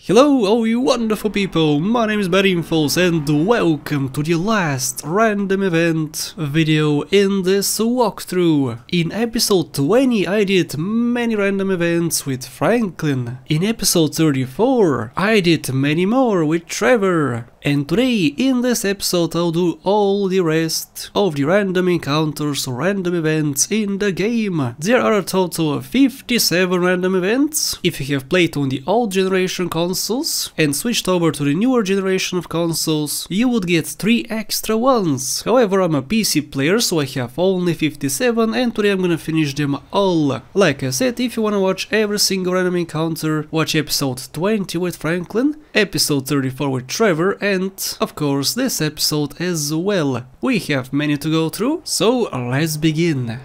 Hello all you wonderful people, my name is Bottino and welcome to the last random event video in this walkthrough. In episode 20 I did many random events with Franklin. In episode 34 I did many more with Trevor. And today, in this episode, I'll do all the rest of the random encounters or random events in the game. There are a total of 57 random events. If you have played on the old generation consoles and switched over to the newer generation of consoles, you would get 3 extra ones. However, I'm a PC player, so I have only 57 and today I'm gonna finish them all. Like I said, if you wanna watch every single random encounter, watch episode 20 with Franklin, episode 34 with Trevor, and of course this episode as well. We have many to go through, so let's begin.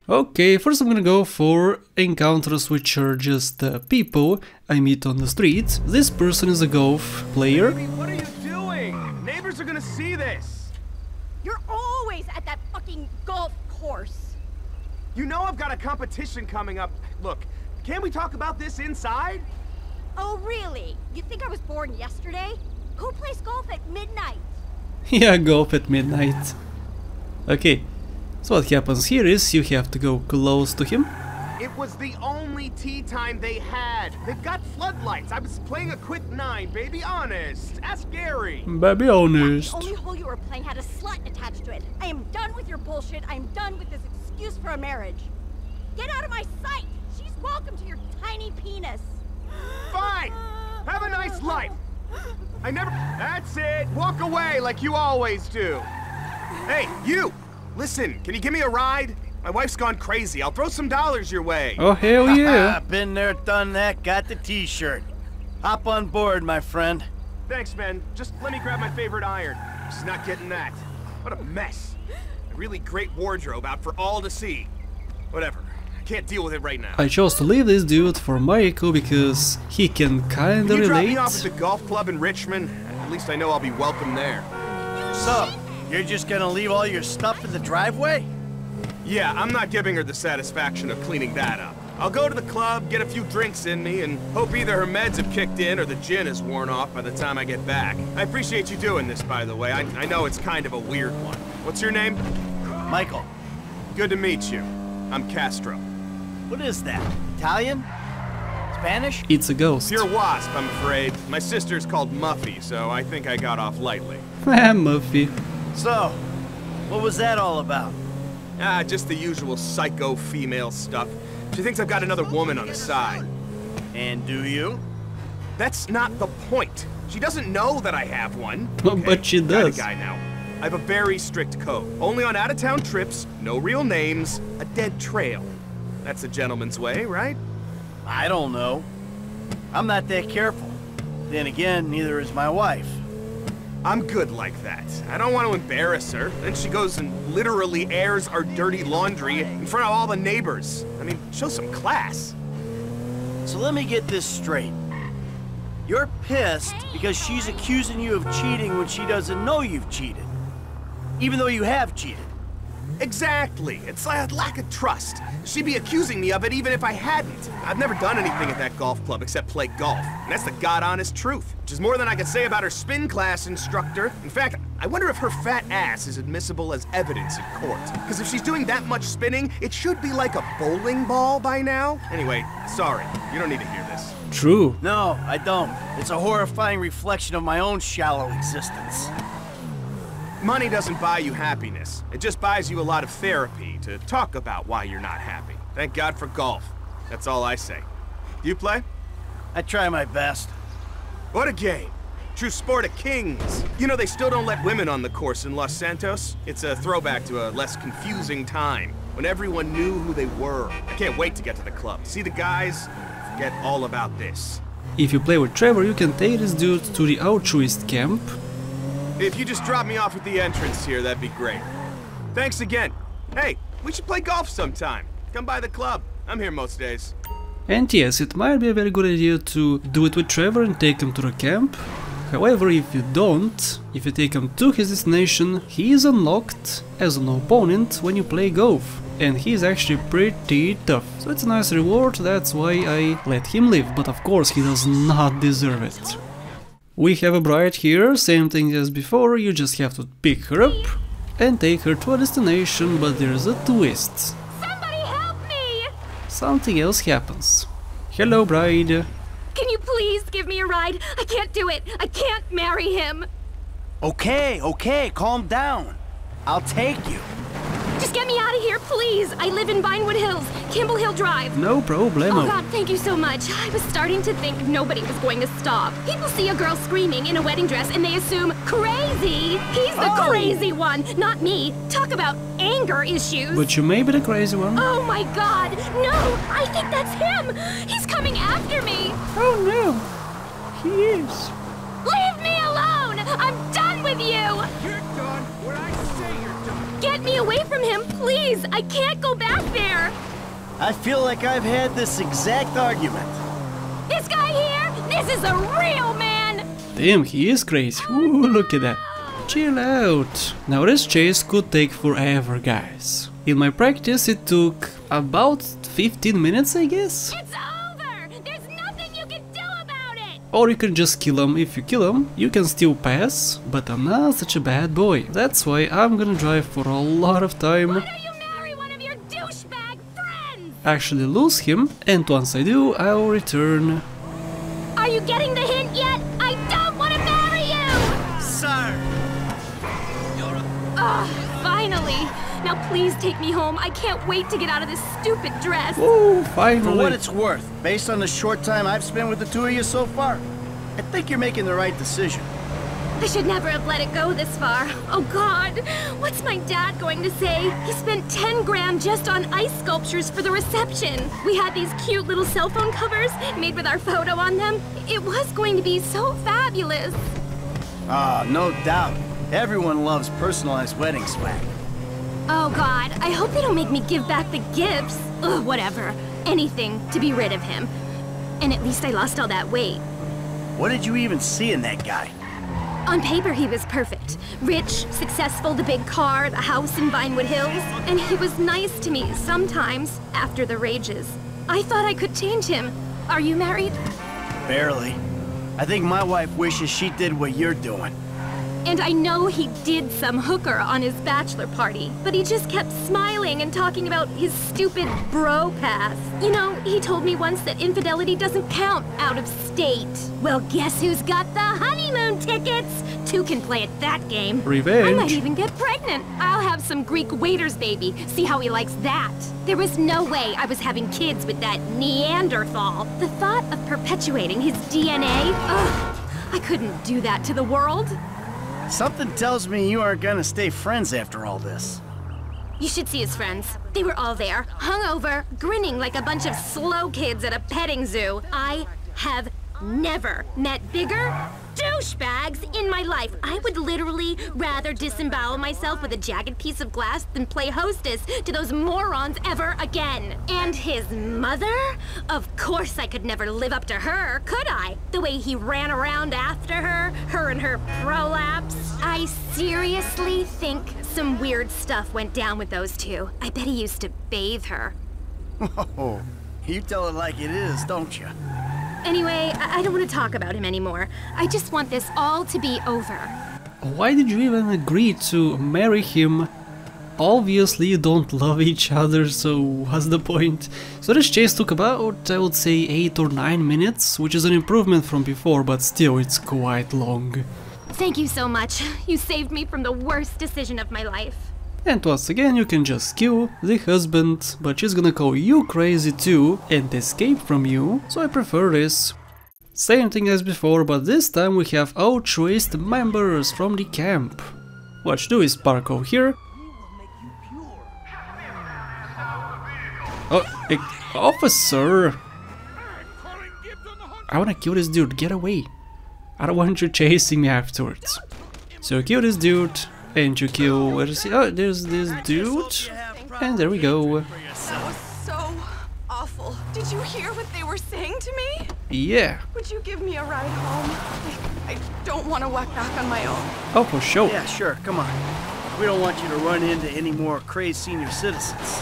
Okay, first I'm gonna go for encounters which are just people I meet on the street. This person is a golf player. Baby, what are you doing? Neighbors are gonna see this. You're always at that fucking golf course. You know I've got a competition coming up. Look, can't we talk about this inside? Oh really? You think I was born yesterday? Who plays golf at midnight? Yeah, golf at midnight. Okay, so what happens here is you have to go close to him. It was the only tea time they had. They've got floodlights. I was playing a quick 9, baby, honest. Ask Gary. Baby honest. The only hole you were playing had a slut attached to it. I am done with your bullshit. I am done with this excuse for a marriage. Get out of my sight. She's welcome to your tiny penis. Fine. Have a nice life. I never... That's it. Walk away like you always do. Hey, you! Listen, can you give me a ride? My wife's gone crazy. I'll throw some dollars your way. Oh, hell yeah. Been there, done that, got the t-shirt. Hop on board, my friend. Thanks, man. Just let me grab my favorite iron. She's not getting that. What a mess. A really great wardrobe out for all to see. Whatever. I can't deal with it right now. I chose to leave this dude for Michael because he can kinda Can you drop relate. me off at the golf club in Richmond? At least I know I'll be welcome there. So, you're just gonna leave all your stuff in the driveway? Yeah, I'm not giving her the satisfaction of cleaning that up. I'll go to the club, get a few drinks in me, and hope either her meds have kicked in or the gin is worn off by the time I get back. I appreciate you doing this, by the way. I know it's kind of a weird one. What's your name? Michael. Good to meet you. I'm Castro. What is that? Italian? Spanish? It's a ghost. You're a wasp, I'm afraid. My sister's called Muffy, so I think I got off lightly. Muffy. So, what was that all about? Ah, just the usual psycho female stuff. She thinks I've got another woman on the side. And do you? That's not the point. She doesn't know that I have one. But she Got does. a guy now. I have a very strict code. Only on out-of-town trips, no real names, a dead trail. That's a gentleman's way, right? I don't know. I'm not that careful. Then again, neither is my wife. I'm good like that. I don't want to embarrass her. Then she goes and literally airs our dirty laundry in front of all the neighbors. I mean, show some class. So let me get this straight. You're pissed because she's accusing you of cheating when she doesn't know you've cheated. Even though you have cheated. Exactly. It's like a lack of trust. She'd be accusing me of it even if I hadn't. I've never done anything at that golf club except play golf. And that's the god-honest truth. Which is more than I could say about her spin class instructor. In fact, I wonder if her fat ass is admissible as evidence in court. Because if she's doing that much spinning, it should be like a bowling ball by now. Anyway, sorry. You don't need to hear this. True. No, I don't. It's a horrifying reflection of my own shallow existence. Money doesn't buy you happiness. It just buys you a lot of therapy to talk about why you're not happy. Thank God for golf. That's all I say. You play? I try my best. What a game. True sport of kings. You know, they still don't let women on the course in Los Santos. It's a throwback to a less confusing time, when everyone knew who they were. I can't wait to get to the club. See the guys? Forget all about this. If you play with Trevor, you can take this dude to the Altruist camp. If you just drop me off at the entrance here, that'd be great. Thanks again. Hey, we should play golf sometime. Come by the club. I'm here most days. And yes, it might be a very good idea to do it with Trevor and take him to the camp. However, if you don't, if you take him to his destination, he is unlocked as an opponent when you play golf. and he's actually pretty tough. So it's a nice reward, that's why I let him live, but of course he does not deserve it. We have a bride here, same thing as before, you just have to pick her up and take her to a destination, but there's a twist. Somebody help me! Something else happens. Hello, bride. Can you please give me a ride? I can't do it. I can't marry him. Okay, calm down. I'll take you. Just get me out of here, please. I live in Vinewood Hills, Campbell Hill Drive. No problemo. Oh God, thank you so much. I was starting to think nobody was going to stop. People see a girl screaming in a wedding dress and they assume crazy. He's the crazy one, not me. Talk about anger issues. But you may be the crazy one. Oh my God, no! I think that's him. He's coming after me. Oh no, he is. Leave me alone. I'm done with you. You're done when I say you're done. Get me away from him, please. I can't go back there. I feel like I've had this exact argument. This guy here, this is a real man. Damn, he is crazy. Ooh, look at that. Chill out. Now this chase could take forever, guys. In my practice it took about 15 minutes, I guess. It's over. There's nothing you can do about it. Or you can just kill him. If you kill him, you can still pass, but I'm not such a bad boy. That's why I'm gonna drive for a lot of time. Why don't you marry one of your douchebag friends? Actually lose him, and once I do, I'll return. Are you getting the hint yet? I don't want to marry you. Sir! Finally. Now please take me home. I can't wait to get out of this stupid dress. Woo, For finally. what it's worth, based on the short time I've spent with the two of you so far, I think you're making the right decision. I should never have let it go this far. Oh God, what's my dad going to say? He spent 10 grand just on ice sculptures for the reception. We had these cute little cell phone covers made with our photo on them. It was going to be so fabulous. No doubt. Everyone loves personalized wedding swag. Oh God, I hope they don't make me give back the gifts. Ugh, whatever. Anything to be rid of him. And at least I lost all that weight. What did you even see in that guy? On paper, he was perfect. Rich, successful, the big car, the house in Vinewood Hills. And he was nice to me sometimes, after the rages. I thought I could change him. Are you married? Barely. I think my wife wishes she did what you're doing. And I know he did some hooker on his bachelor party, but he just kept smiling and talking about his stupid bro pass. You know, he told me once that infidelity doesn't count out of state. Well, guess who's got the honeymoon tickets? Two can play at that game. Revenge. I might even get pregnant. I'll have some Greek waiter's baby. See how he likes that. There was no way I was having kids with that Neanderthal. The thought of perpetuating his DNA, ugh, I couldn't do that to the world. Something tells me you aren't gonna stay friends after all this. You should see his friends. They were all there, hungover, grinning like a bunch of slow kids at a petting zoo. I have never met bigger douchebags in my life. I would literally rather disembowel myself with a jagged piece of glass than play hostess to those morons ever again. And his mother? Of course I could never live up to her, could I? The way he ran around after her and her prolapse. I seriously think some weird stuff went down with those two. I bet he used to bathe her. Oh, you tell it like it is, don't you? Anyway, I don't want to talk about him anymore. I just want this all to be over. Why did you even agree to marry him? Obviously you don't love each other, so what's the point? So this chase took about, I would say, 8 or 9 minutes, which is an improvement from before, but still it's quite long. Thank you so much. You saved me from the worst decision of my life. And once again you can just kill the husband, but she's gonna call you crazy too and escape from you, so I prefer this. Same thing as before, but this time we have Altruist members from the camp. What you do is park over here. Oh, officer! I wanna kill this dude, get away! I don't want you chasing me afterwards. So you kill this dude. And you kill, where is he? Oh, there's this dude. And there we go. That was so awful. Did you hear what they were saying to me? Yeah. Would you give me a ride home? I don't want to walk back on my own. Oh, for sure. Yeah, sure, come on. We don't want you to run into any more crazed senior citizens.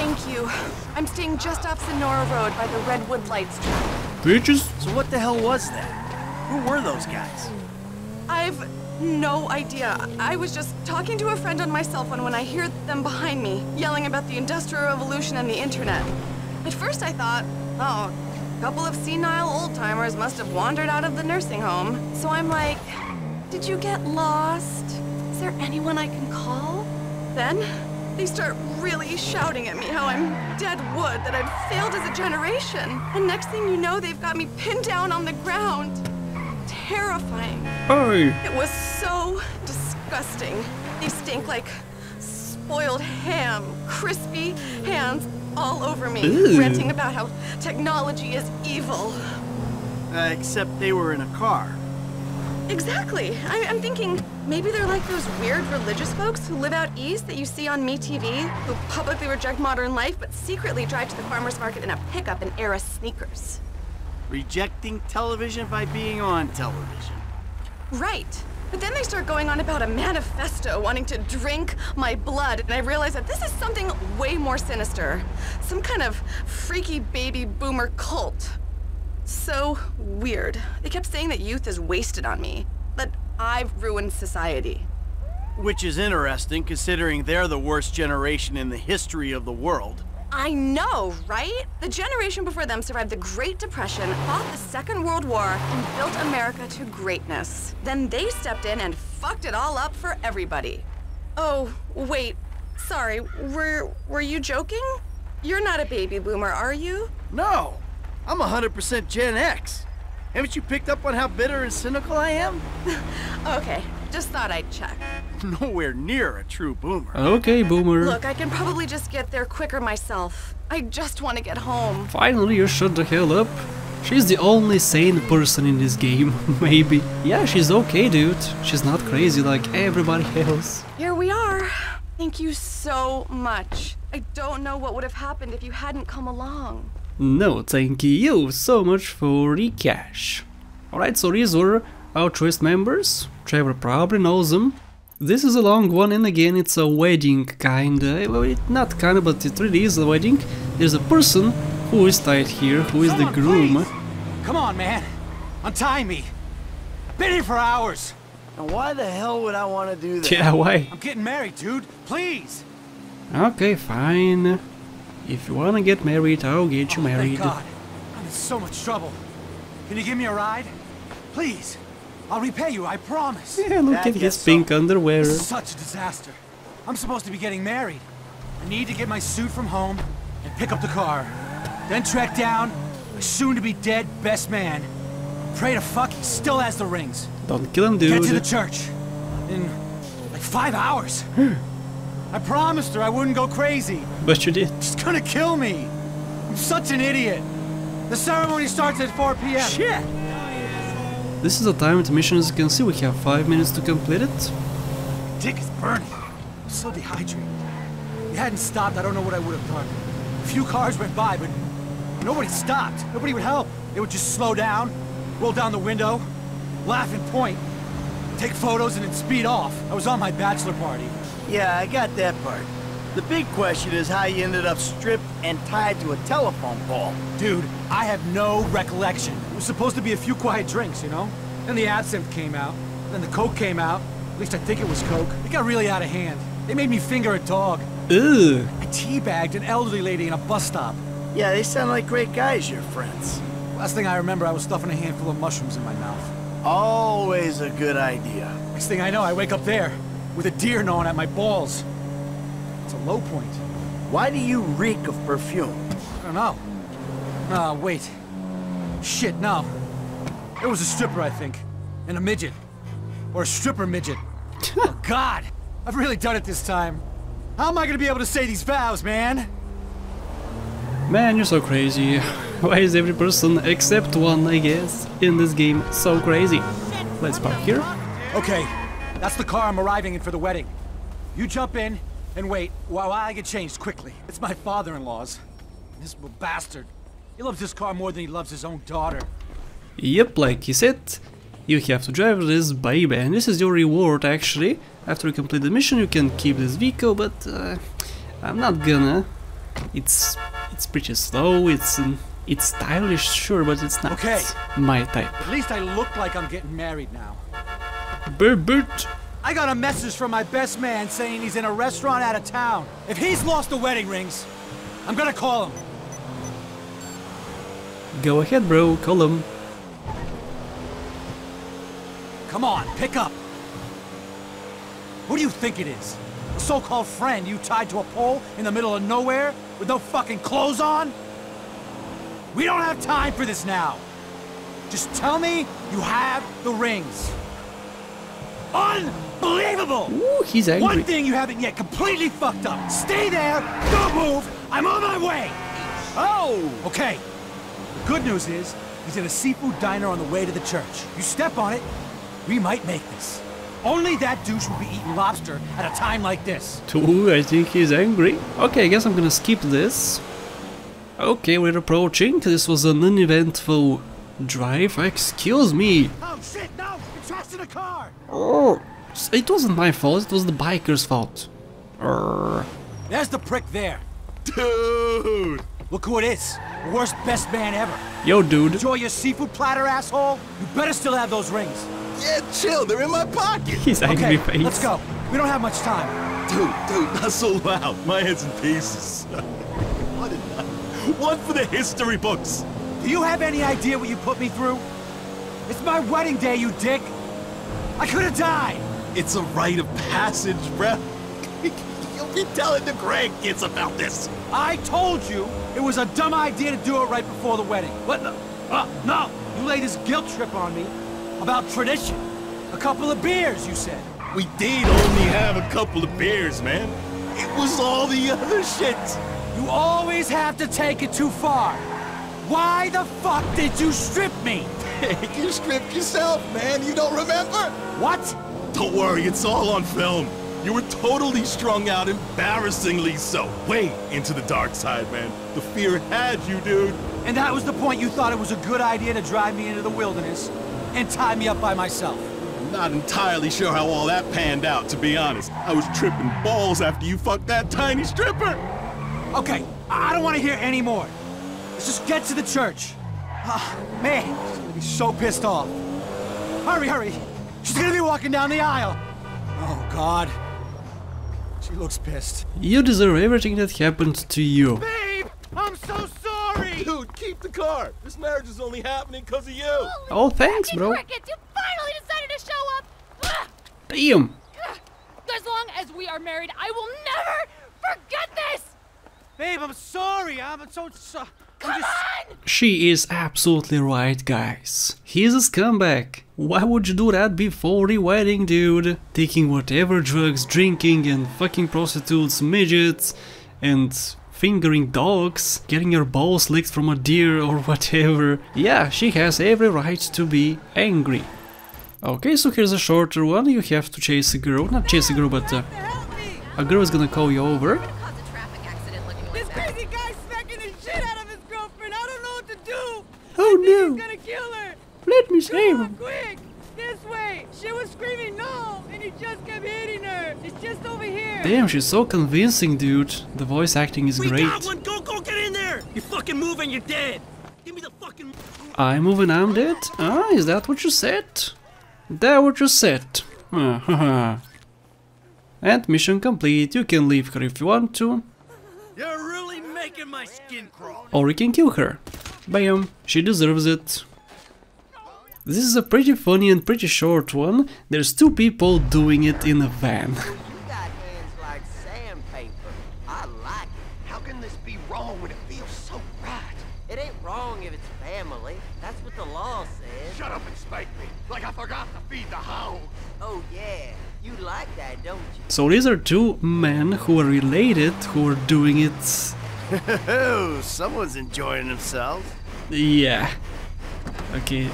Thank you. I'm staying just off Sonora Road by the Redwood Lights track. Bitches. So what the hell was that? Who were those guys? I've no idea. I was just talking to a friend on my cell phone when I hear them behind me, yelling about the Industrial Revolution and the internet. At first I thought, oh, a couple of senile old-timers must have wandered out of the nursing home. So I'm like, did you get lost? Is there anyone I can call? Then they start really shouting at me how I'm dead wood, that I've failed as a generation. And next thing you know, they've got me pinned down on the ground. Terrifying. Hey. It was so disgusting. They stink like spoiled ham, crispy hands all over me, Ew. ranting about how technology is evil. Except they were in a car. Exactly. I'm thinking maybe they're like those weird religious folks who live out east that you see on MeTV, who publicly reject modern life but secretly drive to the farmer's market in a pickup and Era sneakers. Rejecting television by being on television. Right. But then they start going on about a manifesto wanting to drink my blood, and I realize that this is something way more sinister. Some kind of freaky baby boomer cult. So weird. They kept saying that youth is wasted on me, that I've ruined society. Which is interesting, considering they're the worst generation in the history of the world. I know, right? The generation before them survived the Great Depression, fought the Second World War, and built America to greatness. Then they stepped in and fucked it all up for everybody. Oh, wait. Sorry, were you joking? You're not a baby boomer, are you? No! I'm 100% Gen X. Haven't you picked up on how bitter and cynical I am? Okay, just thought I'd check. Nowhere near a true boomer. Okay, boomer. Look, I can probably just get there quicker myself. I just want to get home. Finally, you shut the hell up. She's the only sane person in this game, maybe. Yeah, she's okay, dude. She's not crazy like everybody else. Here we are. Thank you so much. I don't know what would have happened if you hadn't come along. No, thank you so much for the cash. Alright, so these were Altruist members. Trevor probably knows them. This is a long one, and again it's a wedding kinda. Well, not kinda, but it really is a wedding. There's a person who is tied here, who is the groom. Please. Come on, man. Untie me. I've been here for hours. Now why the hell would I want to do that? Yeah, why? I'm getting married, dude. Please. Okay, fine. If you wanna get married, I'll get you married. Thank God. I'm in so much trouble. Can you give me a ride? Please. I'll repay you, I promise. Yeah, look I at his guess pink so. underwear. This is such a disaster. I'm supposed to be getting married. I need to get my suit from home and pick up the car. Then track down my soon-to-be-dead best man. Pray to fuck he still has the rings. Don't kill him, Get to the dude. church in like 5 hours. I promised her I wouldn't go crazy. But you did. She's gonna kill me. I'm such an idiot. The ceremony starts at 4 p.m. Shit! This is a timed mission, as you can see. We have 5 minutes to complete it. Dick is burning. I'm so dehydrated. If it hadn't stopped, I don't know what I would have done. A few cars went by, but nobody stopped. Nobody would help. They would just slow down, roll down the window, laugh and point, take photos, and then speed off. I was on my bachelor party. Yeah, I got that part. The big question is how you ended up stripped and tied to a telephone pole. Dude, I have no recollection. It was supposed to be a few quiet drinks, you know? Then the absinthe came out. Then the coke came out. At least I think it was coke. It got really out of hand. They made me finger a dog. Ugh. I teabagged an elderly lady in a bus stop. Yeah, they sound like great guys, your friends. Last thing I remember, I was stuffing a handful of mushrooms in my mouth. Always a good idea. Next thing I know, I wake up there, with a deer gnawing at my balls. It's a low point. Why do you reek of perfume? I don't know. No, wait. Shit, no. It was a stripper, I think. And a midget. Or a stripper midget. Oh, God! I've really done it this time. How am I gonna be able to say these vows, man? Man, you're so crazy. Why is every person, except one, I guess, in this game so crazy? Let's park here. Okay, that's the car I'm arriving in for the wedding. You jump in and wait while I get changed quickly. It's my father-in-law's. This bastard. He loves this car more than he loves his own daughter. Yep, like he said, you have to drive this baby, and this is your reward actually. After you complete the mission you can keep this vehicle, but I'm not gonna. It's pretty slow, it's stylish, sure, but it's not Okay. my type. At least I look like I'm getting married now. Bert! I got a message from my best man saying he's in a restaurant out of town. If he's lost the wedding rings, I'm gonna call him. Go ahead, bro, call him. Come on, pick up. What do you think it is? A so-called friend you tied to a pole in the middle of nowhere with no fucking clothes on? We don't have time for this now. Just tell me you have the rings. Unbelievable! Ooh, he's angry. One thing you haven't yet completely fucked up. Stay there, don't move, I'm on my way! Oh! Okay. The good news is, he's in a seafood diner on the way to the church. You step on it, we might make this. Only that douche would be eating lobster at a time like this. Ooh, I think he's angry. Okay, I guess I'm gonna skip this. Okay, we're approaching. This was an uneventful drive. Excuse me. Oh shit, no! You're trapped in a car! Oh, it wasn't my fault, it was the biker's fault. There's the prick there. Dude! Look who it is. The worst best man ever. Yo, dude. Enjoy your seafood platter, asshole. You better still have those rings. Yeah, chill, they're in my pocket. He's angry Okay, face. let's go. We don't have much time. Dude, not so loud. My head's in pieces. What a night. One for the history books. Do you have any idea what you put me through? It's my wedding day, you dick. I could have died. It's a rite of passage, bruh. You'll be telling the grandkids about this. I told you it was a dumb idea to do it right before the wedding. What? No. You laid this guilt trip on me about tradition. A couple of beers, you said. We did only have a couple of beers, man. It was all the other shit. You always have to take it too far. Why the fuck did you strip me? You stripped yourself, man. You don't remember? What? Don't worry, it's all on film. You were totally strung out, embarrassingly so. Way into the dark side, man. The fear had you, dude. And that was the point you thought it was a good idea to drive me into the wilderness and tie me up by myself. I'm not entirely sure how all that panned out, to be honest. I was tripping balls after you fucked that tiny stripper. Okay, I don't want to hear any more. Let's just get to the church. Man, she's gonna be so pissed off. Hurry. She's gonna be walking down the aisle. Oh, God. She looks pissed. You deserve everything that happened to you. Babe, I'm so sorry. Dude, keep the car. This marriage is only happening because of you. Oh, thanks, bro. Crickets, you finally decided to show up! Damn. As long as we are married, I will never forget this! Babe, I'm sorry. I'm just... She is absolutely right, guys. He's a scumbag. Why would you do that before the wedding, dude? Taking whatever drugs, drinking and fucking prostitutes, midgets, and fingering dogs, getting your balls licked from a deer or whatever. Yeah, she has every right to be angry. Okay, so here's a shorter one. You have to chase a girl. Not chase a girl, but a girl is gonna call you over. This crazy guy's smacking the shit out of his girlfriend. I don't know what to do. Oh He's no! gonna kill her. Let me save Come on, him! quick! This way! She was screaming no, and he just kept hitting her. It's just over here. Damn, she's so convincing, dude. The voice acting is great. Go get in there! You fucking move and you're dead! Give me the fucking... I'm moving, I'm dead? Ah, is that what you said? That what you said? And mission complete. You can leave her if you want to. You're really making my skin crawl. Or you can kill her. Bam, she deserves it. This is a pretty funny and pretty short one. There's two people doing it in a van. You got hands like sandpaper. I like it. How can this be wrong when it feels so right? It ain't wrong if it's family. That's what the law says. Shut up and spank me, like I forgot to feed the hound. Oh yeah, you like that, don't you? So these are two men who are related, who are doing it. Oh, someone's enjoying themselves. Yeah. Okay,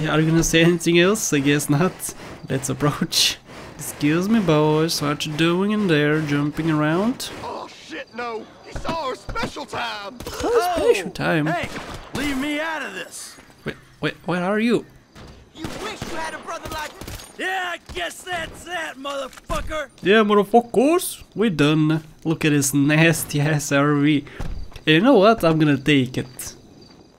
are you gonna say anything else? I guess not. Let's approach. Excuse me, boys, what you doing in there, jumping around? Oh shit, no! He saw our special time! Oh, special time. Hey, leave me out of this. Wait, where are you? You wish you had a brother like... Yeah, I guess that's that, motherfucker. Yeah, motherfuckers, we done. Look at this nasty ass RV. You know what? I'm gonna take it.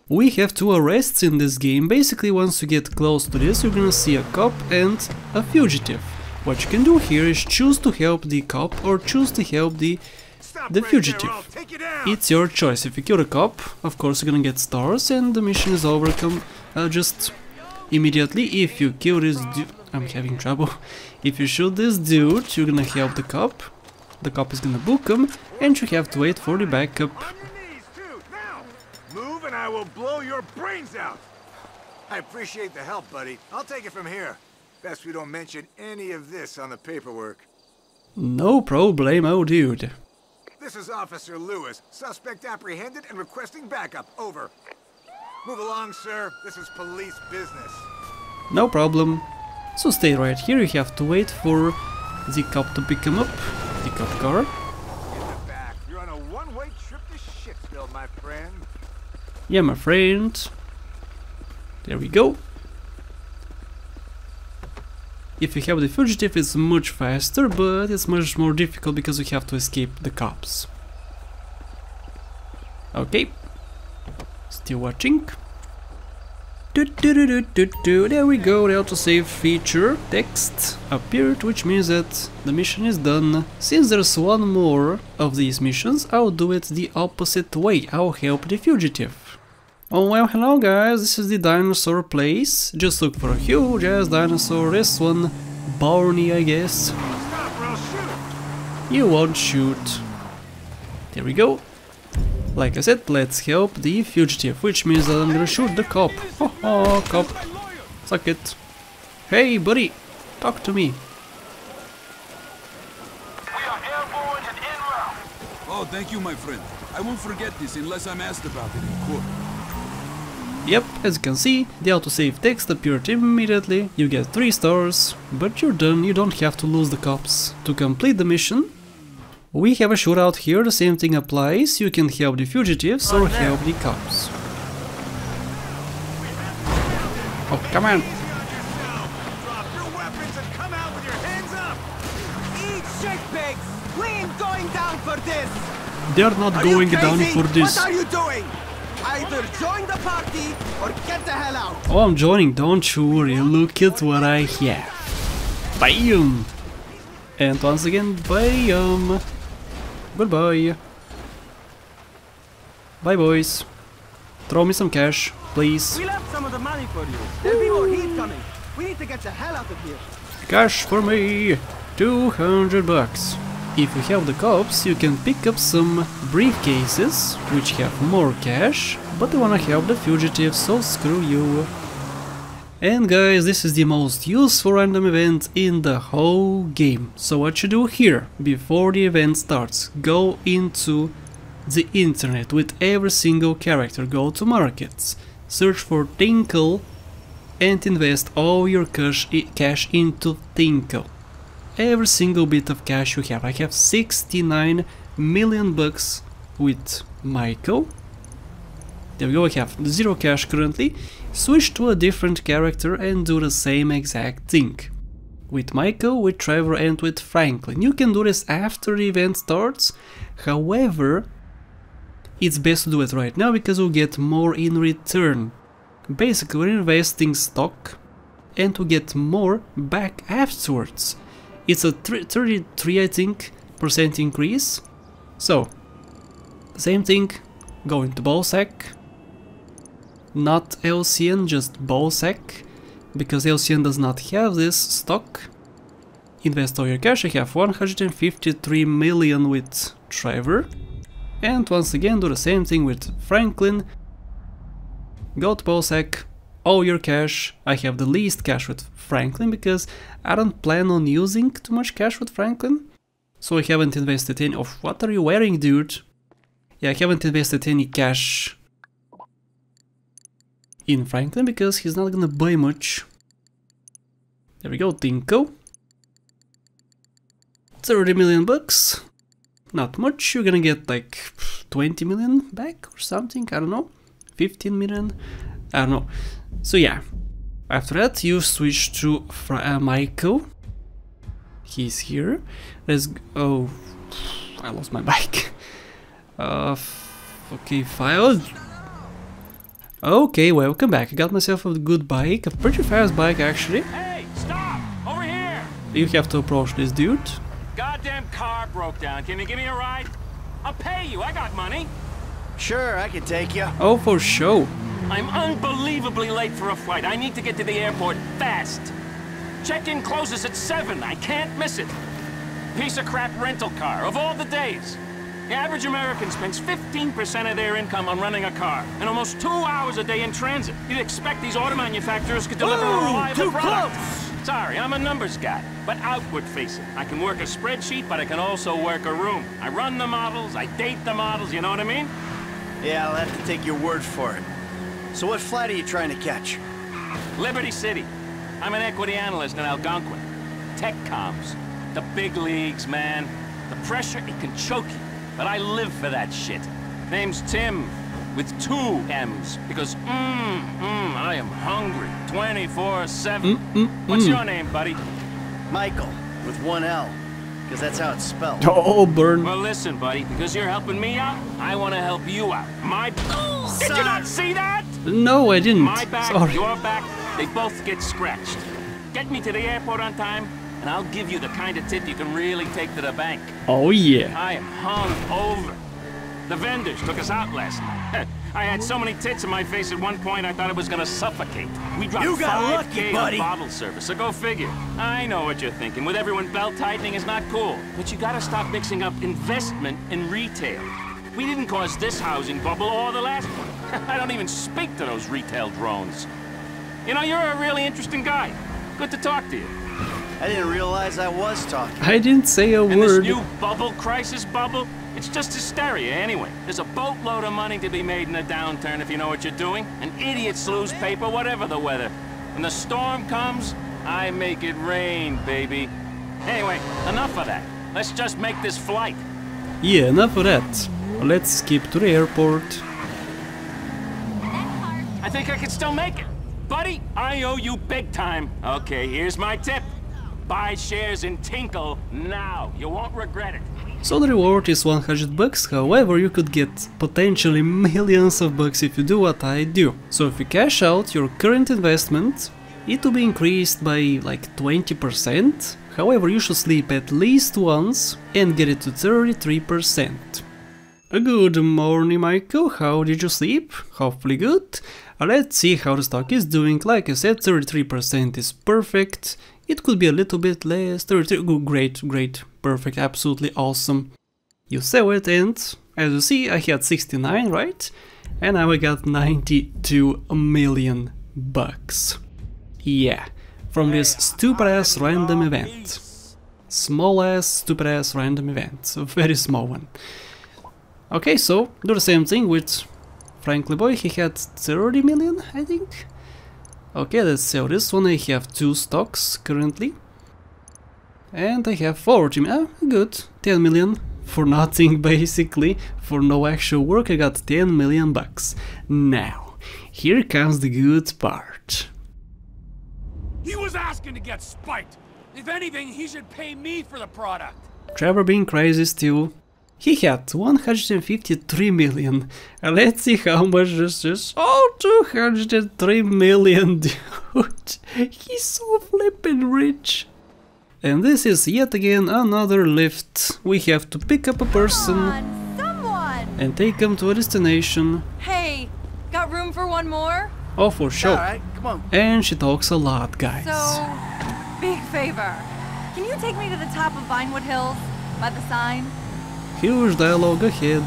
We have 2 arrests in this game. Basically, once you get close to this, you're gonna see a cop and a fugitive. What you can do here is choose to help the cop or choose to help the fugitive. It's your choice. If you kill the cop, of course you're gonna get stars and the mission is over just immediately. If you kill this dude, I'm having trouble. If you shoot this dude, you're gonna help the cop is gonna book him, and you have to wait for the backup. Move and I will blow your brains out. I appreciate the help, buddy. I'll take it from here. Best we don't mention any of this on the paperwork. No problemo, dude. This is Officer Lewis. Suspect apprehended and requesting backup. Over. Move along, sir. This is police business. No problem. So stay right here. You have to wait for the cop to pick him up. The cop car. In the back. You're on a one-way trip to Shitsville, my friend. Yeah, my friend. There we go. If you have the fugitive, it's much faster, but it's much more difficult because you have to escape the cops. Okay. Still watching. There we go, the autosave feature text appeared, which means that the mission is done. Since there's one more of these missions, I'll do it the opposite way. I'll help the fugitive. Oh well, hello guys, this is the dinosaur place. Just look for a huge ass dinosaur, this one, Barney I guess. You won't shoot. There we go. Like I said, let's help the fugitive, which means that I'm gonna shoot the cop. Oh, cop. Suck it. Hey buddy, talk to me. Oh, thank you, my friend. I won't forget this unless I'm asked about it in court. Yep, as you can see, the autosave text appeared immediately. You get 3 stars, but you're done, you don't have to lose the cops. To complete the mission, we have a shootout here, the same thing applies. You can help the fugitives or help the cops. Oh, come on! Drop your weapons and come out with your hands up! Eat shit, pigs! We ain't going down for this! They're not going down for this. What are you doing? Either join the party or get the hell out! Oh, I'm joining, don't you worry, look at what I have. Bam! And once again, bam! Goodbye. Bye boys. Throw me some cash, please. We left some of the money for you. There'll be more heat coming. We need to get the hell out of here. Cash for me! 200 bucks. If you have the cops, you can pick up some briefcases, which have more cash, but they wanna help the fugitives, so screw you. And guys, this is the most useful random event in the whole game. So what you do here, before the event starts, go into the internet with every single character, go to markets, search for Tinkle and invest all your cash into Tinkle. Every single bit of cash you have. I have 69 million bucks with Michael. There we go, I have 0 cash currently. Switch to a different character and do the same exact thing. With Michael, with Trevor and with Franklin. You can do this after the event starts, however, it's best to do it right now because you'll get more in return. Basically, we're investing stock and to get more back afterwards. It's a 33, I think, % increase. So, same thing, go into Ballsack. Not LCN, just Ballsack, because LCN does not have this stock. Invest all your cash. I have 153 million with Trevor. And once again do the same thing with Franklin. Go to Ballsack, all your cash. I have the least cash with Franklin because I don't plan on using too much cash with Franklin. So I haven't invested any. Oh, what are you wearing, dude? Yeah, I haven't invested any cash in Franklin because he's not gonna buy much. There we go, Tinko. 30 million bucks. Not much, you're gonna get like 20 million back or something, I don't know. 15 million, I don't know. So yeah, after that you switch to Michael. He's here. Let's go. Oh, I lost my bike. Okay, file. Okay, welcome back. I got myself a good bike, a pretty fast bike actually. Hey, stop! Over here! You have to approach this dude. Goddamn car broke down. Can you give me a ride? I'll pay you. I got money. Sure, I can take you. Oh, for sure. I'm unbelievably late for a flight. I need to get to the airport fast. Check-in closes at 7. I can't miss it. Piece of crap rental car of all the days. The average American spends 15% of their income on running a car and almost 2 hours a day in transit. You'd expect these auto manufacturers could deliver a reliable product. Sorry, I'm a numbers guy, but outward-facing. I can work a spreadsheet, but I can also work a room. I run the models, I date the models, you know what I mean? Yeah, I'll have to take your word for it. So what flight are you trying to catch? Liberty City. I'm an equity analyst in Algonquin. Tech comms. The big leagues, man. The pressure, it can choke you. But I live for that shit. Name's Timm, with 2 M's. Because, I am hungry. 24/7. What's your name, buddy? Michael, with 1 L. Because that's how it's spelled. Oh, burn. Well, listen, buddy. Because you're helping me out, I want to help you out. Did you not see that? No, I didn't. My back, Sorry. your back, they both get scratched. Get me to the airport on time, and I'll give you the kind of tip you can really take to the bank. Oh, yeah. I am hung over. The vendors took us out last night. I had so many tits in my face at one point I thought it was gonna suffocate. We dropped You got 5K lucky, on buddy. bottle service, so go figure. I know what you're thinking. With everyone belt-tightening is not cool. But you gotta stop mixing up investment and retail. We didn't cause this housing bubble or the last one. I don't even speak to those retail drones. You know, you're a really interesting guy. Good to talk to you. I didn't realize I was talking. I didn't say a And word. this new bubble crisis bubble, it's just hysteria anyway. There's a boatload of money to be made in a downturn if you know what you're doing. And idiots lose paper, whatever the weather. When the storm comes, I make it rain, baby. Anyway, enough of that. Let's just make this flight. Yeah, enough of that. Let's skip to the airport. I think I can still make it. Buddy, I owe you big time. Okay, here's my tip. Buy shares in Tinkle now. You won't regret it. So the reward is 100 bucks, however you could get potentially millions of bucks if you do what I do. So if you cash out your current investment, it will be increased by like 20%, however you should sleep at least once and get it to 33%. Good morning, Michael, how did you sleep? Hopefully good. Let's see how the stock is doing. Like I said, 33% is perfect. It could be a little bit less. 33, great, perfect, absolutely awesome. You saw it, and as you see, I had 69, right? And now I got 92 million bucks. Yeah, from this stupid ass random event. Small ass, stupid ass random event. A very small one. Okay, so do the same thing with Frankly Boy. He had 30 million, I think. Okay, let's sell this one. I have 2 stocks currently. And I have 40 million. Good. 10 million for nothing, basically. For no actual work, I got 10 million bucks. Now, here comes the good part. He was asking to get spiked. If anything, he should pay me for the product. Trevor being crazy still. He had 153 million. Let's see how much this is. Oh, 203 million, dude. He's so flippin' rich. And this is yet again another lift. We have to pick up a person and take them to a destination. Hey, got room for one more? Oh, for sure. Alright, come on. And she talks a lot, guys. So, big favor. Can you take me to the top of Vinewood Hills by the sign? Huge dialogue ahead.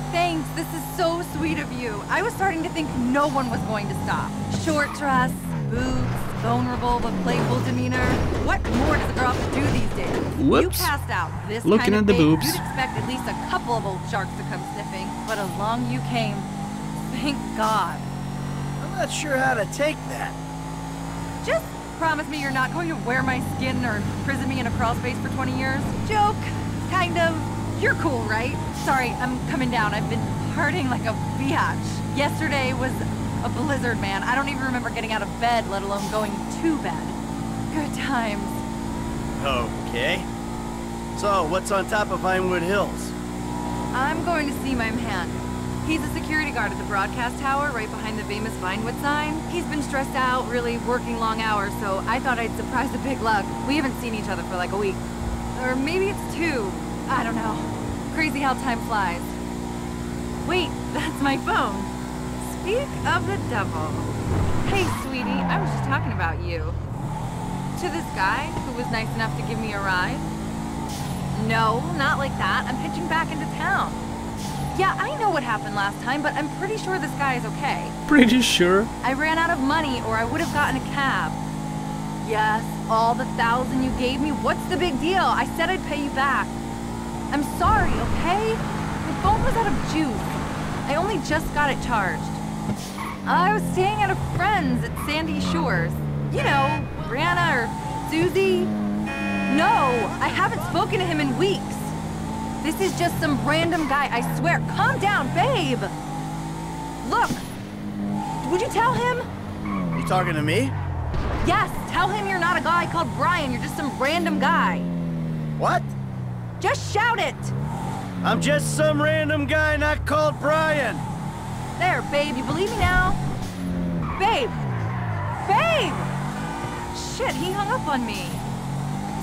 Thanks, this is so sweet of you. I was starting to think no one was going to stop. Short dress, boots, vulnerable but playful demeanor. What more does a girl have to do these days? Whoops. You passed out this Looking kind of at the bait, boobs. You'd expect at least a couple of old sharks to come sniffing, but along you came. Thank God. I'm not sure how to take that. Just promise me you're not going to wear my skin or imprison me in a crawl space for 20 years. Joke, kind of. You're cool, right? Sorry, I'm coming down. I've been partying like a biatch. Yesterday was a blizzard, man. I don't even remember getting out of bed, let alone going to bed. Good times. Okay. So, what's on top of Vinewood Hills? I'm going to see my man. He's a security guard at the broadcast tower right behind the famous Vinewood sign. He's been stressed out, really working long hours, so I thought I'd surprise the big lug. We haven't seen each other for like a week. Or maybe it's 2. I don't know. Crazy how time flies. Wait, that's my phone. Speak of the devil. Hey, sweetie, I was just talking about you. To this guy who was nice enough to give me a ride? No, not like that. I'm hitching back into town. Yeah, I know what happened last time, but I'm pretty sure this guy is okay. Pretty sure? I ran out of money or I would have gotten a cab. Yes, all the 1,000 you gave me, what's the big deal? I said I'd pay you back. I'm sorry, okay? My phone was out of juice. I only just got it charged. I was staying at a friend's at Sandy Shores. You know, Brianna or Susie. No, I haven't spoken to him in weeks. This is just some random guy, I swear. Calm down, babe. Look, would you tell him? You talking to me? Yes, tell him you're not a guy called Brian, you're just some random guy. What? Just shout it. I'm just some random guy not called Brian. There, babe, you believe me now? Babe! Babe! Shit, he hung up on me.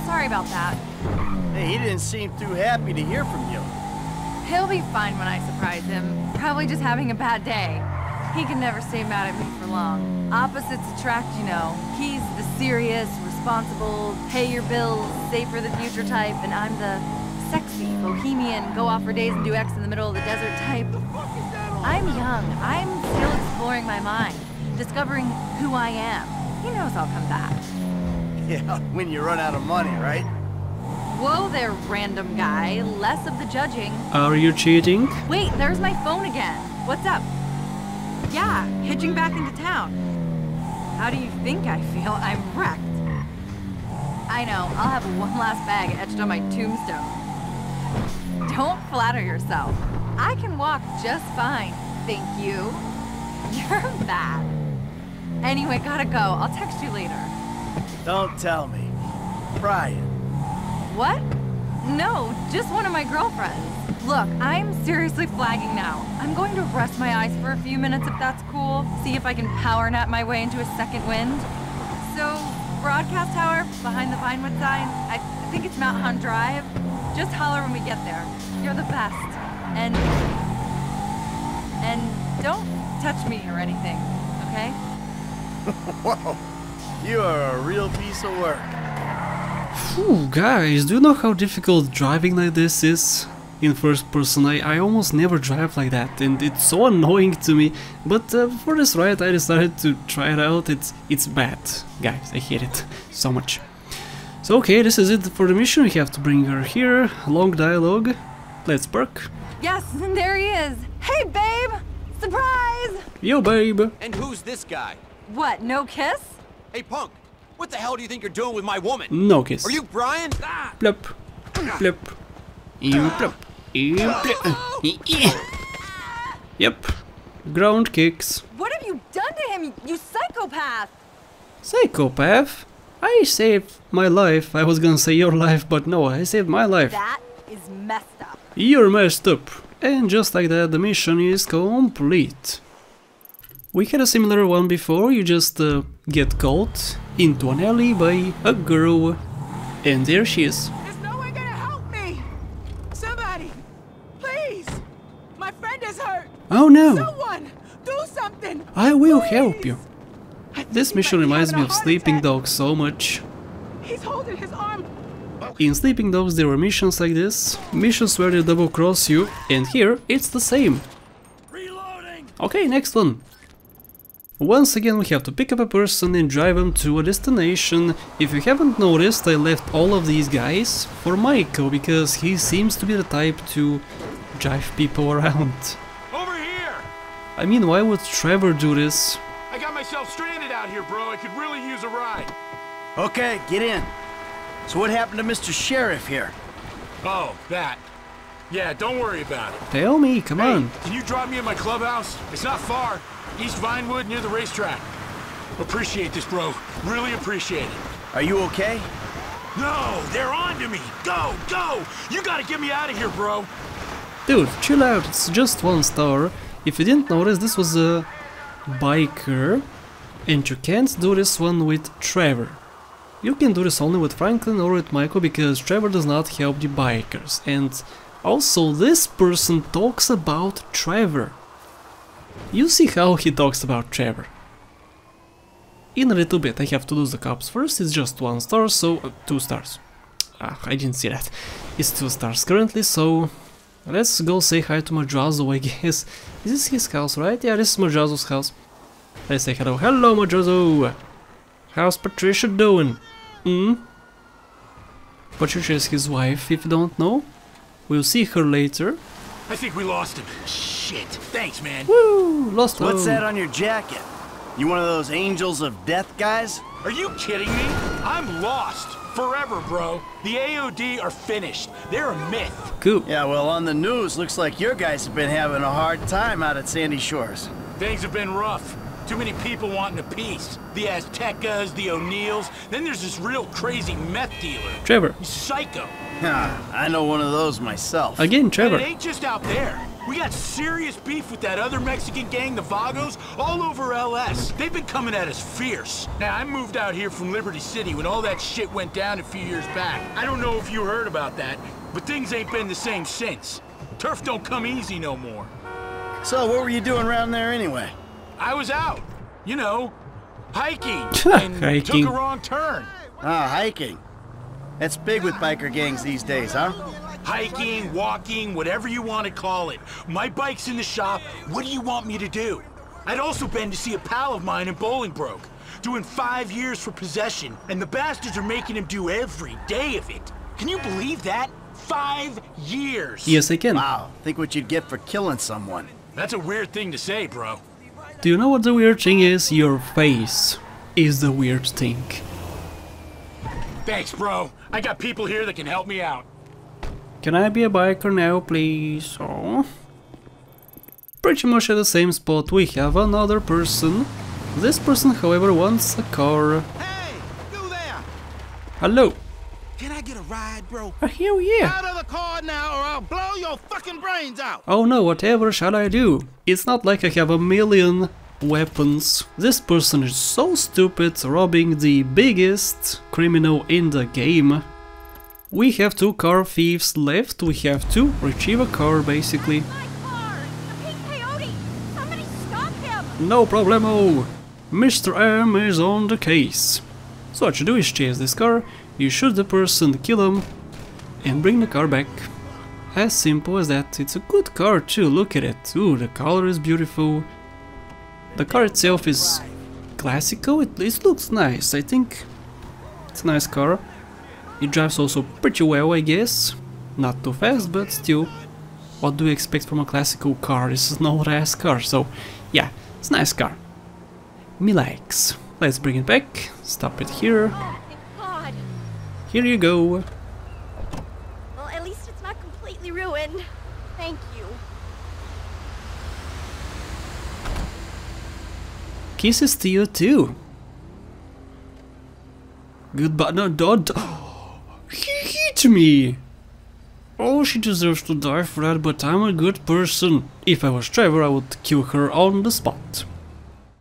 Sorry about that. Hey, he didn't seem too happy to hear from you. He'll be fine when I surprise him. Probably just having a bad day. He can never stay mad at me for long. Opposites attract, you know. He's the serious, responsible, pay your bills, save for the future type, and I'm the sexy, bohemian, go off for days and do X in the middle of the desert type. I'm young. I'm still exploring my mind, discovering who I am. He knows I'll come back. Yeah, when you run out of money, right? Whoa there, random guy. Less of the judging. Are you cheating? Wait, there's my phone again. What's up? Yeah, hitching back into town. How do you think I feel? I'm wrecked. I know, I'll have one last bag etched on my tombstone. Don't flatter yourself. I can walk just fine, thank you. You're bad. Anyway, gotta go. I'll text you later. Don't tell me. Brian. What? No, just one of my girlfriends. Look, I'm seriously flagging now. I'm going to rest my eyes for a few minutes if that's cool. See if I can power nap my way into a second wind. So, broadcast tower behind the Vinewood sign. I think it's Mount Hunt Drive. Just holler when we get there. You're the best. And don't touch me or anything, okay? Whoa, you are a real piece of work. Phew, guys, do you know how difficult driving like this is? In first person, I almost never drive like that, and it's so annoying to me. But for this ride, I decided to try it out. It's bad, guys. I hate it so much. So okay, this is it for the mission. We have to bring her here. Long dialogue. Let's park. Yes, there he is. Hey, babe! Surprise! Yo, babe. And who's this guy? What, no kiss? Hey, punk! What the hell do you think you're doing with my woman? No kiss. Are you Brian? Ah. Plop. Plop. Plop. Yep. Ground kicks. What have you done to him, you psychopath? Psychopath? I saved my life. I was gonna say your life, but no, I saved my life. That is messed up. You're messed up. And just like that, the mission is complete. We had a similar one before. You just get caught into an alley by a girl. And there she is. There's no one gonna help me! Somebody! Please! My friend is hurt! Oh no! Someone! Do something! I will Please. help you. This mission reminds me of Sleeping Dogs so much. He's holding his arm. In Sleeping Dogs there were missions like this, missions where they double cross you, and here it's the same. Reloading. Okay, next one. Once again we have to pick up a person and drive them to a destination. If you haven't noticed, I left all of these guys for Michael, because he seems to be the type to drive people around. Over here. I mean, why would Trevor do this? I got myself stranded out here, bro. I could really use a ride. Okay, get in. So what happened to Mr. Sheriff here? Oh, that. Yeah, don't worry about it. Tell me, come on. Can you drop me at my clubhouse? It's not far. East Vinewood, near the racetrack. Appreciate this, bro. Really appreciate it. Are you okay? No, they're on to me. Go, go! You gotta get me out of here, bro. Dude, chill out, it's just 1 star. If you didn't notice, this was a biker, and you can't do this one with Trevor. You can do this only with Franklin or with Michael, because Trevor does not help the bikers. And also this person talks about Trevor. You see how he talks about Trevor. In a little bit. I have to lose the cops first. It's just 1 star, so 2 stars. I didn't see that. It's 2 stars currently, so let's go say hi to Madrazo, I guess. Is this his house, right? Yeah, this is Madrazo's house. Let's say hello. Hello, Madrazo! How's Patricia doing? Patricia is his wife, if you don't know. We'll see her later. I think we lost him. Shit. Thanks, man. Woo! Lost him. What's that on your jacket? You one of those angels of death guys? Are you kidding me? I'm lost. Forever, bro. The AOD are finished. They're a myth. Cool. Yeah, well, on the news, looks like your guys have been having a hard time out at Sandy Shores. Things have been rough. Too many people wanting a piece. The Aztecas, the O'Neills, then there's this real crazy meth dealer. Trevor. He's psycho. I know one of those myself. Again, Trevor. And it ain't just out there. We got serious beef with that other Mexican gang, the Vagos, all over LS. They've been coming at us fierce. Now, I moved out here from Liberty City when all that shit went down a few years back. I don't know if you heard about that, but things ain't been the same since. Turf don't come easy no more. So, what were you doing around there anyway? I was out, you know, hiking, and Hiking. took a wrong turn. Ah, hiking. That's big with biker gangs these days, huh? Hiking, walking, whatever you want to call it. My bike's in the shop. What do you want me to do? I'd also been to see a pal of mine in Bolingbroke, doing 5 years for possession, and the bastards are making him do every day of it. Can you believe that? 5 years! Yes, I can. Wow, think what you'd get for killing someone. That's a weird thing to say, bro. Do you know what the weird thing is? Your face is the weird thing. Thanks, bro. I got people here that can help me out. Can I be a biker now, please? Oh. Pretty much at the same spot we have another person. This person, however, wants a car. Hey, you there? Hello. Can I get a ride, bro? Hell yeah. Out of the car now or I'll blow your fucking brains out. Oh no, whatever shall I do? It's not like I have a million weapons. This person is so stupid, robbing the biggest criminal in the game. We have 2 car thieves left. We have to retrieve a car, basically. My car! The pink coyote! Somebody stop him! No problemo! Mr. M is on the case. So what you do is chase this car, you shoot the person, kill him, and bring the car back. As simple as that. It's a good car too, look at it. Ooh, the color is beautiful. The car itself is classical, it looks nice. I think it's a nice car. It drives also pretty well, I guess. Not too fast, but still. What do you expect from a classical car? This is an old-ass car, so yeah, it's a nice car. Me likes. Let's bring it back. Stop it here. Oh, thank God. Here you go. Well, at least it's not completely ruined. Thank you. Kisses to you too. Goodbye. No, don't. He hit me. Oh, she deserves to die for that, but I'm a good person. If I was Trevor, I would kill her on the spot.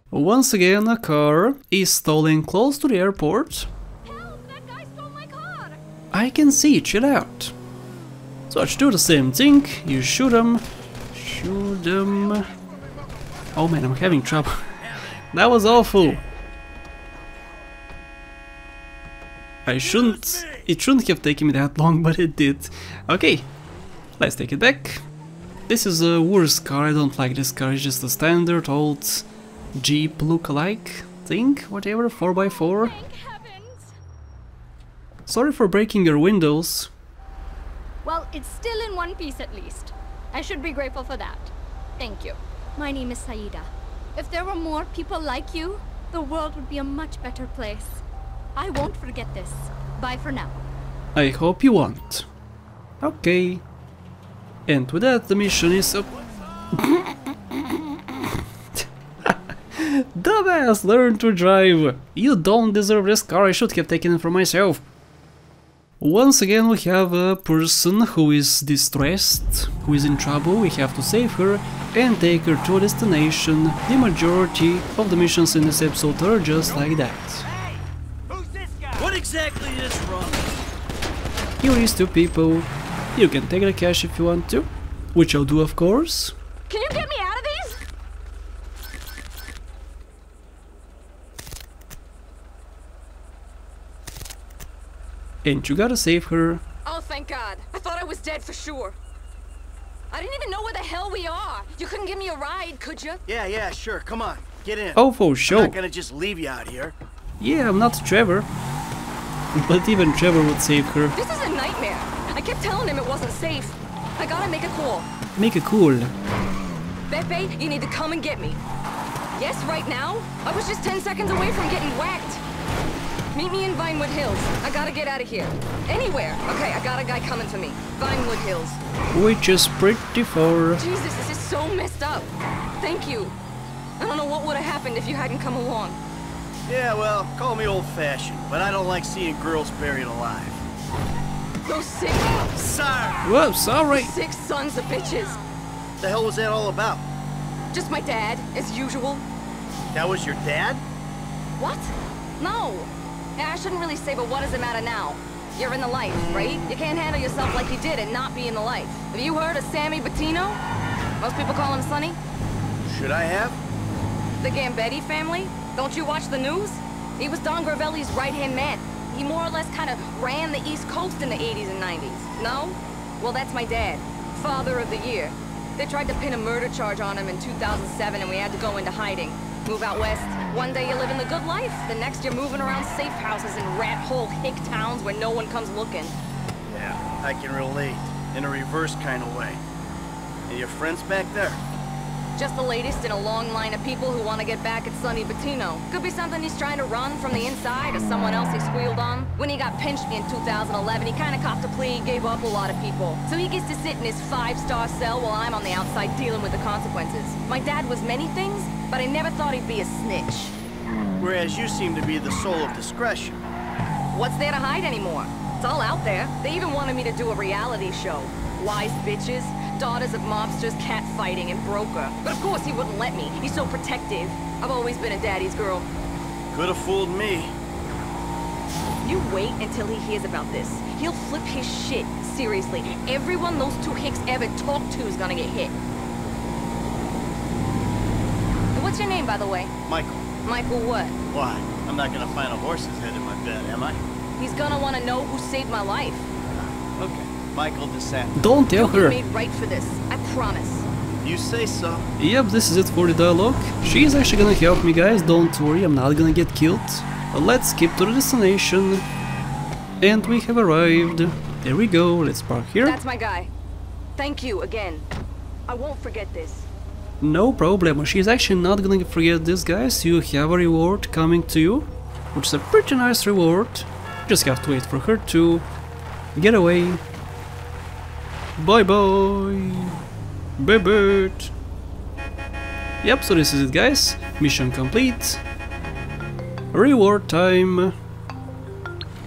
Once again, a car is stolen close to the airport. Help! That guy stole my car! I can see, chill out. So let's do the same thing. You shoot him. Shoot him. Oh man, I'm having trouble. That was awful. It shouldn't have taken me that long, but it did. Okay, let's take it back. This is a worse car, I don't like this car, it's just a standard old Jeep look-alike thing, whatever, 4x4. Thank heavens! Sorry for breaking your windows. Well, it's still in one piece at least. I should be grateful for that. Thank you. My name is Saida. If there were more people like you, the world would be a much better place. I won't forget this. Bye for now. I hope you won't. Okay. And with that, the mission is up. Dumbass, learn to drive. You don't deserve this car, I should have taken it for myself. Once again we have a person who is distressed, who is in trouble. We have to save her and take her to a destination. The majority of the missions in this episode are just like that. Hey! Who's this guy? What exactly is wrong? Here is two people. You can take the cash if you want to, which I'll do of course. Can you get me out of these? And you gotta save her. Oh, thank God. I thought I was dead for sure. I didn't even know where the hell we are. You couldn't give me a ride, could you? Yeah, sure. Come on. Get in. Oh, for sure. I'm not gonna just leave you out here. Yeah, I'm not Trevor. But even Trevor would save her. This is a nightmare. I kept telling him it wasn't safe. I gotta make a call. Make it cool. Pepe, you need to come and get me. Yes, right now? I was just 10 seconds away from getting whacked. Meet me in Vinewood Hills. I gotta get out of here. Anywhere. Okay, I got a guy coming to me. Vinewood Hills. Which is pretty far. Jesus, this is so messed up. Thank you. I don't know what would have happened if you hadn't come along. Yeah, well, call me old-fashioned, but I don't like seeing girls buried alive. Those sick... Sorry! Whoa, sorry! Sick sons of bitches. What the hell was that all about? Just my dad, as usual. That was your dad? What? No. Yeah, I shouldn't really say, but what does it matter now? You're in the life, right? You can't handle yourself like you did and not be in the life. Have you heard of Sammy Bottino? Most people call him Sonny. Should I have? The Gambetti family? Don't you watch the news? He was Don Gravelli's right-hand man. He more or less kind of ran the East Coast in the 80s and 90s. No? Well, that's my dad. Father of the Year. They tried to pin a murder charge on him in 2007 and we had to go into hiding. Move out west. One day you're living the good life, the next you're moving around safe houses in rat-hole hick towns where no one comes looking. Yeah, I can relate. In a reverse kind of way. And your friends back there? Just the latest in a long line of people who want to get back at Sonny Bottino. Could be something he's trying to run from the inside or someone else he squealed on. When he got pinched in 2011, he kind of copped a plea, gave up a lot of people. So he gets to sit in his 5-star cell while I'm on the outside dealing with the consequences. My dad was many things, but I never thought he'd be a snitch. Whereas you seem to be the soul of discretion. What's there to hide anymore? It's all out there. They even wanted me to do a reality show. Wise bitches, daughters of mobsters, catfighting, and broker. But of course he wouldn't let me. He's so protective. I've always been a daddy's girl. Could have fooled me. You wait until he hears about this. He'll flip his shit. Seriously. Everyone those two hicks ever talked to is gonna get hit. What's your name, by the way? Michael. Michael what? Why? I'm not gonna find a horse's head in my bed, am I? He's gonna want to know who saved my life. Okay. Michael DeSantis. Don't tell her. You'll be made right for this. I promise. You say so. Yep, this is it for the dialogue. She's actually gonna help me, guys, don't worry, I'm not gonna get killed. But let's skip to the destination. And we have arrived. There we go, let's park here. That's my guy. Thank you again. I won't forget this. No problem, she's actually not gonna forget this, guys. You have a reward coming to you, which is a pretty nice reward. Just have to wait for her to get away. Bye bye, baby. Yep, so this is it, guys. Mission complete. Reward time.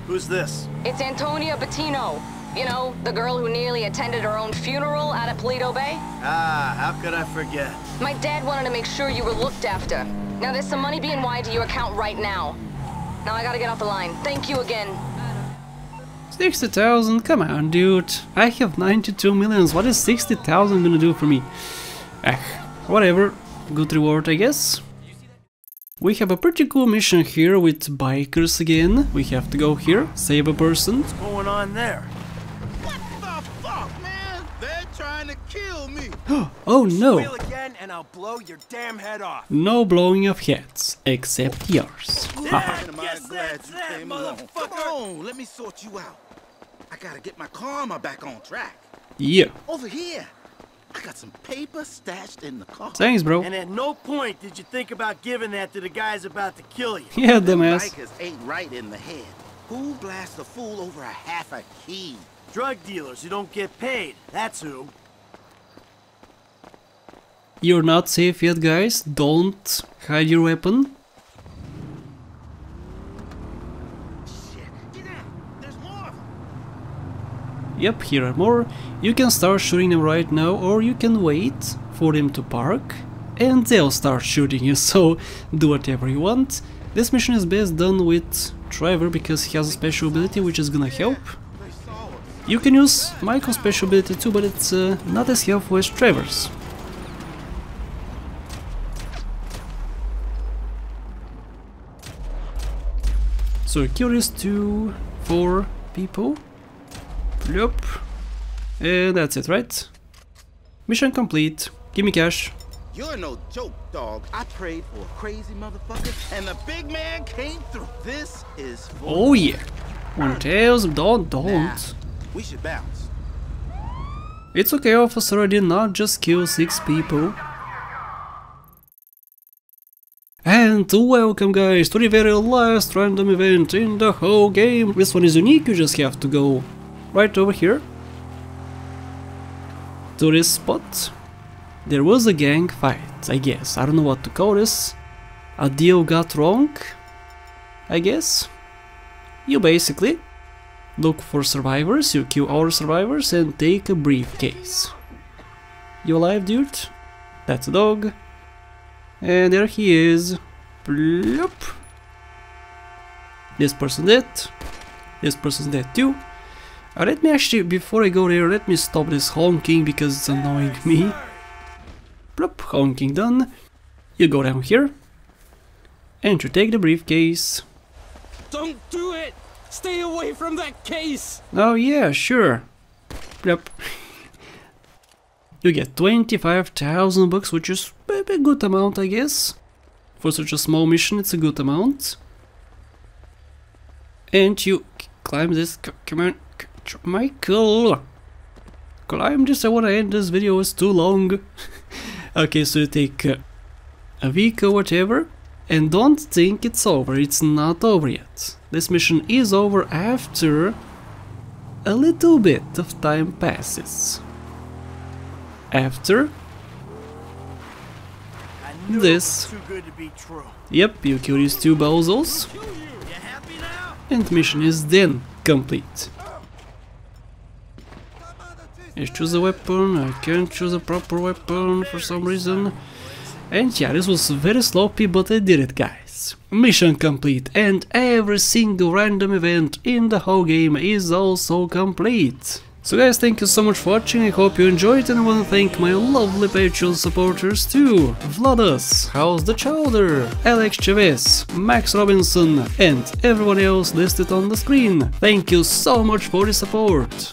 Who's this? It's Antonia Bottino. You know, the girl who nearly attended her own funeral out at Paleto Bay? Ah, how could I forget? My dad wanted to make sure you were looked after. Now there's some money being wired to your account right now. Now I gotta get off the line. Thank you again. 60,000, come on, dude. I have 92 millions. What is 60,000 gonna do for me? Whatever. Good reward, I guess. We have a pretty cool mission here with bikers again. We have to go here, save a person. What's going on there? What the fuck, man? They're trying to kill me. Oh no! Squeal again and I'll blow your damn head off. No blowing of heads, except yours. I'm glad you came along. Come on, let me sort you out. I gotta get my karma back on track. Yeah. Over here, I got some paper stashed in the car. Thanks, bro. And at no point did you think about giving that to the guys about to kill you. Yeah, Them dumbass. bikers ain't right in the head. Who blasts a fool over a half a key? Drug dealers who don't get paid, that's who. You're not safe yet, guys. Don't hide your weapon. Shit, get out. There's more of them. Yep, here are more. You can start shooting them right now, or you can wait for them to park and they'll start shooting you, so do whatever you want. This mission is best done with Trevor because he has a special ability which is gonna help. You can use Michael's special ability too, but it's not as helpful as Trevor's. So kill these 2, 4 people. Yep. And that's it, right? Mission complete. Give me cash. You're no joke, dog. I prayed for a crazy motherfucker, and the big man came through. This is for Oh yeah. 1,000. Don't. Nah, we should bounce. It's okay, officer. I did not just kill 6 people. And welcome, guys, to the very last random event in the whole game. This one is unique. You just have to go right over here to this spot. There was a gang fight, I guess. I don't know what to call this. A deal got wrong, I guess. You basically look for survivors, you kill all the survivors and take a briefcase. You alive, dude? That's a dog. And there he is. Bloop. This person dead. This person's dead too. Let me actually, before I go there, let me stop this honking because it's annoying me. Plop, honking done. You go down here. And you take the briefcase. Don't do it! Stay away from that case! Oh yeah, sure. Plop. You get 25,000 bucks, which is a good amount, I guess. For such a small mission, it's a good amount. And you climb this. Come on, Michael. Climb this. I wanna end this video. It's too long. Okay, so you take a week or whatever, and don't think it's over. It's not over yet. This mission is over after a little bit of time passes. After this, too good to be true. Yep, you kill these 2 bozos, and mission is then complete. Let's choose a weapon. I can't choose a proper weapon for some reason. And yeah, this was very sloppy, but I did it, guys. Mission complete, and every single random event in the whole game is also complete. So guys, thank you so much for watching, I hope you enjoyed, and I want to thank my lovely Patreon supporters too. Vladus, House the Chowder, Alex Chavez, Max Robinson, and everyone else listed on the screen. Thank you so much for the support.